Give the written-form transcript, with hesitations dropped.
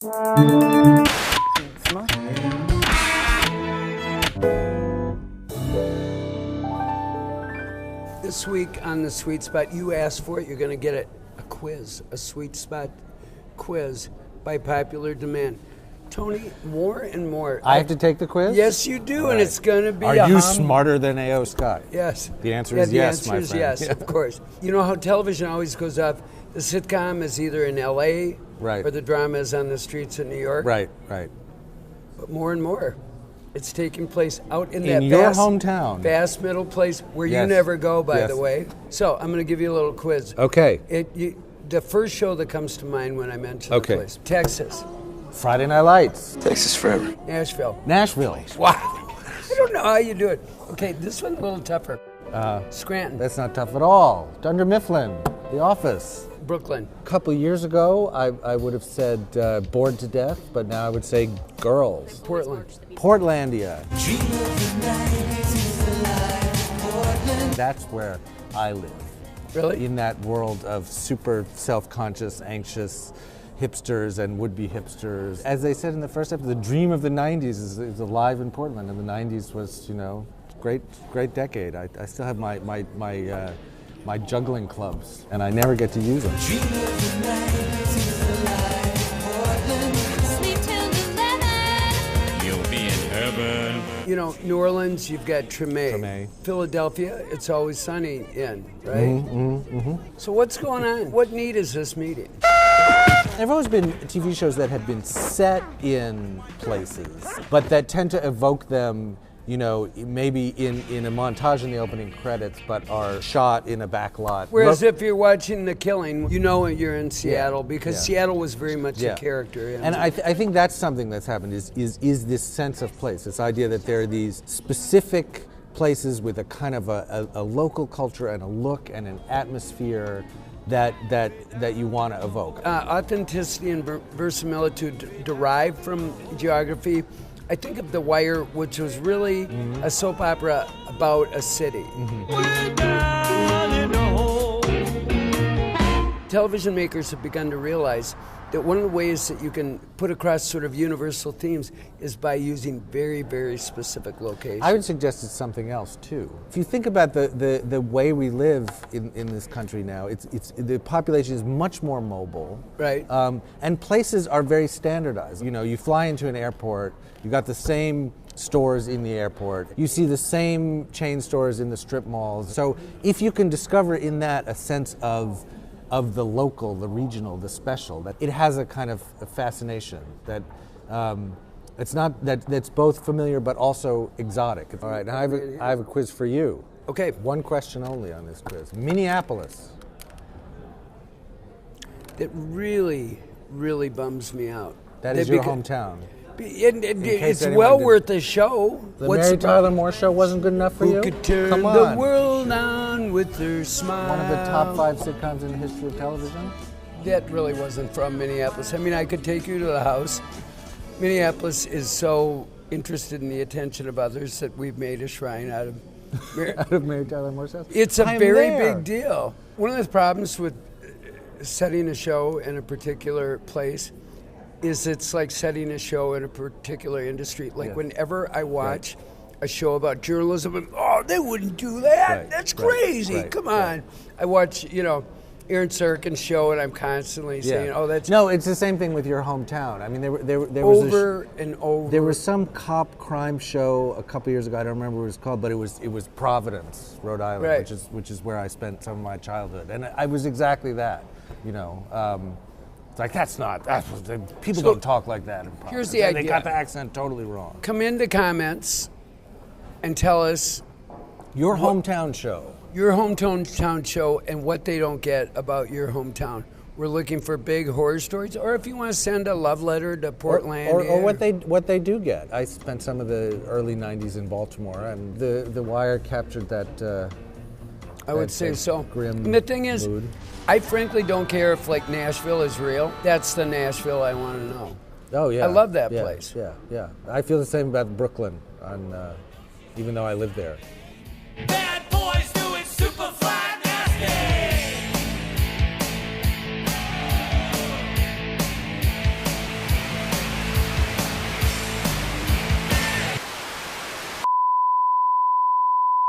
This week on the Sweet Spot, you asked for it, you're going to get it. A quiz, a Sweet Spot quiz by popular demand. Tony, more and more. I have to take the quiz? Yes, you do, right. And it's going to be Are you smarter than A.O. Scott? Yes. The answer is yes, my friend. The answer is yes, of course. You know how television always goes off, the sitcom is either in L.A. Right. or the drama is on the streets of New York. Right, right. But more and more, it's taking place out in your hometown. Vast middle place where you never go, by the way. So I'm going to give you a little quiz. Okay. The first show that comes to mind when I mention the place. Texas. Friday Night Lights. Texas forever. Nashville. Wow. I don't know how you do it. Okay, this one's a little tougher. Scranton. That's not tough at all. Dunder Mifflin. The Office. Brooklyn. A couple years ago, I would have said Bored to Death, but now I would say Girls. Portland. Portlandia. That's where I live. Really? In that world of super self-conscious, anxious hipsters and would-be hipsters. As they said in the first episode, the dream of the 90s is alive in Portland, and the 90s was, great decade. I still have my juggling clubs, and I never get to use them. You'll be in heaven. You know, New Orleans, you've got Treme. Philadelphia, it's always sunny in, right? So what's going on? What need is this meeting? There have always been TV shows that have been set in places, but that tend to evoke them, maybe in a montage in the opening credits, but are shot in a back lot. Whereas if you're watching The Killing, you know you're in Seattle because Seattle was very much a character. And I think that's something that's happened is this sense of place, this idea that there are these specific places with a kind of a local culture and a look and an atmosphere that you want to evoke. Authenticity and verisimilitude derive from geography. I think of The Wire, which was really a soap opera about a city. Television makers have begun to realize that one of the ways that you can put across sort of universal themes is by using very, very specific locations. I would suggest it's something else too. If you think about the way we live in this country now, it's the population is much more mobile, right? And places are very standardized. You fly into an airport, you got the same stores in the airport, you see the same chain stores in the strip malls. So if you can discover in that a sense of the local, the regional, the special, that it has a kind of a fascination that it's not that's both familiar but also exotic. All right, now I have a quiz for you. Okay. One question only on this quiz. Minneapolis. It really, really bums me out. That is your hometown. It's well worth a show. The Mary Tyler Moore Show wasn't good enough for you? Who could turn Come on. the world on with her smile? One of the top 5 sitcoms in the history of television? That really wasn't from Minneapolis. I mean, I could take you to the house. Minneapolis is so interested in the attention of others that we've made a shrine out of Mary Tyler Moore's house? It's a very big deal. One of the problems with setting a show in a particular place is it's like setting a show in a particular industry. Like whenever I watch a show about journalism, and, they wouldn't do that. That's crazy. Come on. I watch, Aaron Sorkin's show, and I'm constantly saying, that's... No, it's the same thing with your hometown. I mean, there was over and over. There was some cop crime show a couple years ago. I don't remember what it was called, but it was Providence, Rhode Island, which is where I spent some of my childhood, and I was exactly that. It's like people don't talk like that in Providence. Here's the idea. They got the accent totally wrong. Come into comments and tell us your hometown show. Your hometown show and what they don't get about your hometown. We're looking for big horror stories, or if you want to send a love letter to Portland, or what they do get. I spent some of the early '90s in Baltimore, and the Wire captured that. I would say so. Grim and the thing is, mood. I frankly don't care if Nashville is real. That's the Nashville I want to know. Oh yeah, I love that place. Yeah. I feel the same about Brooklyn, even though I live there.